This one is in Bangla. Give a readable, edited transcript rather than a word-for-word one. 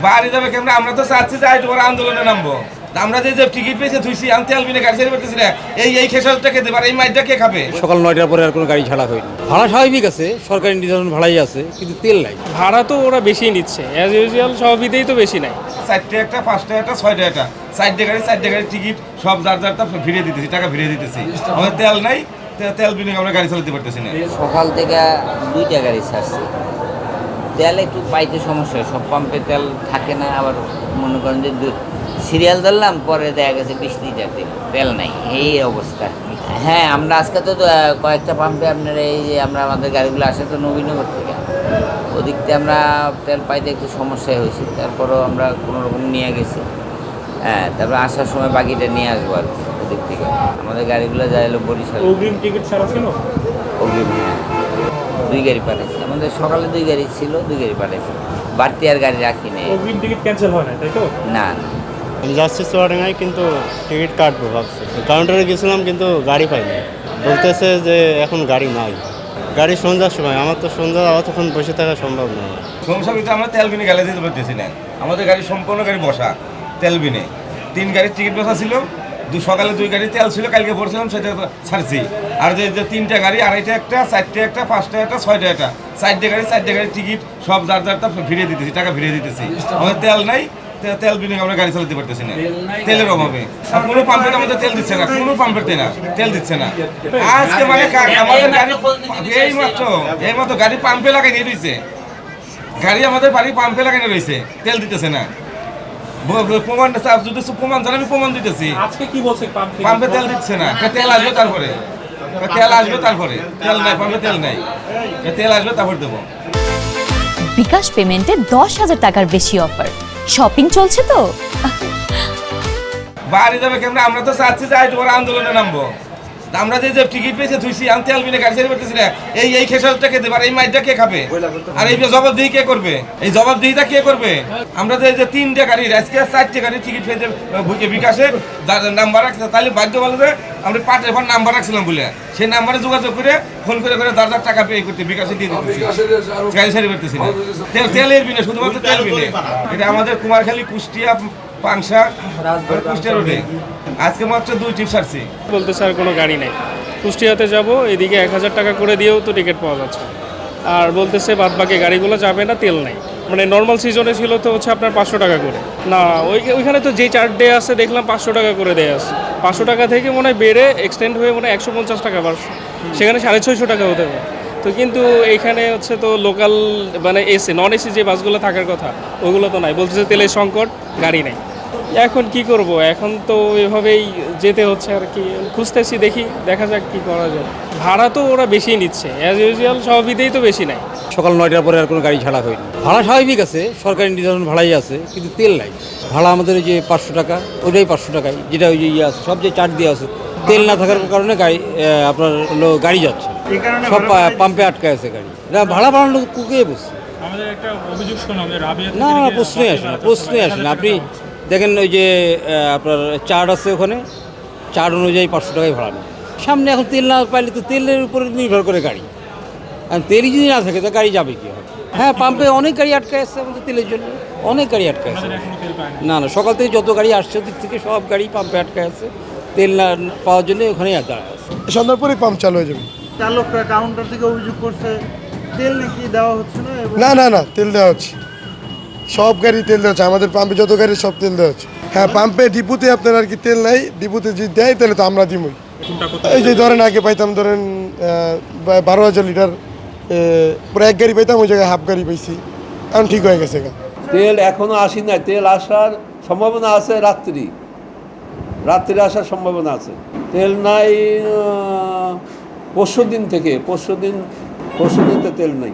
বাড়ি যাবে কেমন? আমরা তো চাচ্ছি যে আজ ওরা আন্দোলনে নামবো। আমরা যে টিকিট পেয়েছে ধুইছি, আমি তেল বিনে গাড়ি চালিয়ে পারতেছি না। এই খেসারটা খেতে পারে, এই মাইটা কে খাবে? সকাল 9টার পরে আর কোনো গাড়ি ছাড়া হয়নি। ভাড়া স্বাভাবিক আছে, সরকারি নির্ধারণ ভাড়াই আছে, কিন্তু তেল নাই। ভাড়া তো ওরা বেশি নিচ্ছে, অ্যাজ ইউজুয়াল সবইতেই তো বেশি নাই। 4টে একটা, 5টে একটা, 6টে একটা, 4টে গাড়ি টিকিট সব যার ফিরিয়ে দিতেছি, টাকা ফিরিয়ে দিতেছি। আমাদের তেল নাই, তেল বিনে আমরা গাড়ি চালাতে পারতেছি না। সকাল থেকে 2টা গাড়ি ছাড়ছে, তেল একটু পাইতে সমস্যা, সব পাম্পে তেল থাকে না। আবার মনে করেন যে সিরিয়াল ধরলাম, পরে দেখা গেছে 20 লিটার তেল নাই, এই অবস্থা। হ্যাঁ, আমরা আজকে তো কয়েকটা পাম্পে আপনার এই যে আমাদের গাড়িগুলো আসে তো নবীনগর থেকে, ওদিক থেকে আমরা তেল পাইতে একটু সমস্যাই হয়েছে। তারপরও আমরা কোনো রকম নিয়ে গেছি। হ্যাঁ, তারপরে আসার সময় বাকিটা নিয়ে আসবো আর কি ওদিক থেকে। আমাদের গাড়িগুলো যায় হলো বরিশাল। অগ্রিম টিকিট ছাড়া ছিল? অগ্রিম, হ্যাঁ, 2 গাড়ি পাঠাইছি। আমাদের সকালে 2 গাড়ি ছিল, 2 গাড়ি পাঠাইছি, বাড়তি আর গাড়ি রাখি নেই। অগ্রিম টিকিট ক্যান্সেল হয় না, তাই তো? না না, আমি যাচ্ছি চুয়াডাঙ্গায়, কিন্তু টিকিট কাটবো ভাবছি। কাউন্টারে গেছিলাম কিন্তু গাড়ি পাইনি, বলতেছে যে এখন গাড়ি নাই। গাড়ি সন্ধ্যার সময়, আমার তো সন্ধ্যা অতক্ষণ বসে থাকা সম্ভব নয়। সমস্যা কিন্তু আমরা তেল বিনে গাড়ি যেতে পারতেছি না। আমাদের গাড়ি সম্পূর্ণ গাড়ি বসা তেল বিনে। 3 গাড়ির টিকিট বসা ছিল, সকালে 2 গাড়ি তেল ছিল, কালকে পড়ছিলাম, সেটা ছাড়ছি। আর যে 3টে গাড়ি, 2.5টে একটা, 4টে একটা, 5টে একটা, 6টে একটা, 4টে গাড়ির টিকিট সব যার ফিরিয়ে দিতেছি, টাকা ফিরিয়ে দিতেছি। আমাদের তেল নাই, তেল বিনে আমরা গাড়ি চালাতে পারতেছি না, তেলের অভাবে। আর কোনো পাম্পের আমাদের তেল দিচ্ছে না, কোনো পাম্পের তেল দিচ্ছে না। আজকে মানে আমাদের গাড়ি এইমাত্র গাড়ি পাম্পে লাগাই রয়েছে, গাড়ি আমাদের বাড়ি পাম্পে লাগানো রয়েছে, তেল দিতেছে না। প্রমাণ যদি প্রমাণ জানাবি, প্রমাণ দিতেছি। আজকে কি বলছে পাম্পে তেল দিচ্ছে না, তেল আসবে তারপরে, তেল নাই পাম্পে, তেল আসবে তারপর দেবো। বিকাশ পেমেন্টে 10,000 টাকার বেশি অফার, শপিং চলছে তো। বাড়ি যাবে কেমন? আমরা তো চাচ্ছি যে আজ ওরা আন্দোলনে নামবো। আমরা যে টিকিট পেয়েছে ধুইছি, আমি তেল বিনে গাড়ি চালিয়ে পারতেছি না। এই খেসারটা খেতে পারে, এই মাইটা কে খাবে? আর এই জবাবদিহি কে করবে? এই জবাবদিহিটা কে করবে? আমরা যে 3টে গাড়ির, আজকে 4টে গাড়ির টিকিট পেয়েছে বিকাশে নাম্বার রাখছে, তাহলে ভাগ্য ভালো যে আমরা পাটের পর নাম্বার রাখছিলাম বলে সেই নাম্বারে যোগাযোগ করে ফোন করে যার টাকা পে করতে বিকাশে দিয়ে দিতেছি, গাড়ি চালিয়ে পারতেছি না। তেলের বিনে, শুধুমাত্র তেল বিনে। এটা আমাদের কুমারখালী, কুষ্টিয়া, পাংশা, কুষ্টিয়া রোডে আজকে মাত্র 2 ট্রিপ ছাড়ছি। বলতে স্যার কোনো গাড়ি নেই, কুষ্টিয়াতে যাব, এদিকে 1000 টাকা করে দিয়েও তো টিকিট পাওয়া যাচ্ছে। আর বলতেছে বাদ বাকি গাড়িগুলো যাবে না, তেল নাই। মানে নর্মাল সিজনে ছিল তো হচ্ছে আপনার 500 টাকা করে, না ওইখানে তো যে 4 ডে আছে দেখলাম 500 টাকা করে দেয় আছে। 500 টাকা থেকে মনে হয় বেড়ে এক্সটেন্ড হয়ে মনে হয় 150 টাকা বাড়ছে, সেখানে 650 টাকা হতে পারে। তো কিন্তু এইখানে হচ্ছে তো লোকাল মানে এসি নন এসি যে বাসগুলো থাকার কথা ওগুলো তো নাই, বলতেছে তেলের সংকট, গাড়ি নেই। এখন কি করব? এখন তো এভাবেই যেতে হচ্ছে আর কি, খুঁজতেছি, দেখা যাক কি করা যায়। ভাড়া তো ওরা বেশি নিচ্ছে, অ্যাজ ইউজুয়াল সবইতেই তো বেশি নাই। সকাল 9টার পরে আর কোনো গাড়ি ছাড়া হয়নি। ভাড়া স্বাভাবিক আছে, সরকারি নির্ধারণ ভাড়াই আছে, কিন্তু তেল নাই। ভাড়া আমাদের ওই যে 500 টাকা, ওইটাই 500 টাকায়, যেটা ওই যে আছে, সব যে চার্জ দেওয়া আছে, তেল না থাকার কারণে গাড়ি আপনার গাড়ি যাচ্ছে, সব পাম্পে আটকে আছে গাড়ি। ভাড়া বাড়ানো কুকে বসছে। আমাদের একটা অভিযোগ শোনা যে না, প্রশ্নই আসে না। আপনি দেখেন ওই যে আপনার চার্ট আছে, ওখানে চার্ট অনুযায়ী 500 টাকায় ভাড়া নেয়। সামনে এখন তেল না পাইলে তো তেলের উপরে নির্ভর করে গাড়ি, আর তেলই যদি না থাকে তো গাড়ি যাবে কী হবে? হ্যাঁ, পাম্পে অনেক গাড়ি আটকে আসছে আমাদের তেলের জন্য, অনেক গাড়ি আটকে আসছে। না, সকাল থেকে যত গাড়ি আসছে ওদিক থেকে সব গাড়ি পাম্পে আটকে আছে, তেল না পাওয়ার জন্য ওখানেই দাঁড়ায় আছে। সন্ধ্যার পরেই পাম্প চালু হয়ে যাবে। চালকরা কাউন্টার থেকে অভিযোগ করছে তেল নাকি দেওয়া হচ্ছে না। না, তেল দেওয়া হচ্ছে, সব গাড়ি তেল দেওয়া হচ্ছে। আমাদের পাম্পে যত গাড়ি সব তেল দেওয়া হচ্ছে। হ্যাঁ, পাম্পে ডিপুতে আপনার আর কি তেল নাই, ডিপুতে যদি দেয় তাহলে তো আমরা দিবই। এই যে ধরেন আগে পাইতাম ধরেন 12,000 লিটার, পুরো 1 গাড়ি পাইতাম, ওই জায়গায় হাফ গাড়ি পাইছি, এখন ঠিক হয়ে গেছে। তেল এখনো আসি নাই, তেল আসার সম্ভাবনা আছে, রাত্রি আসার সম্ভাবনা আছে। তেল নাই পরশু দিন থেকে তেল নাই।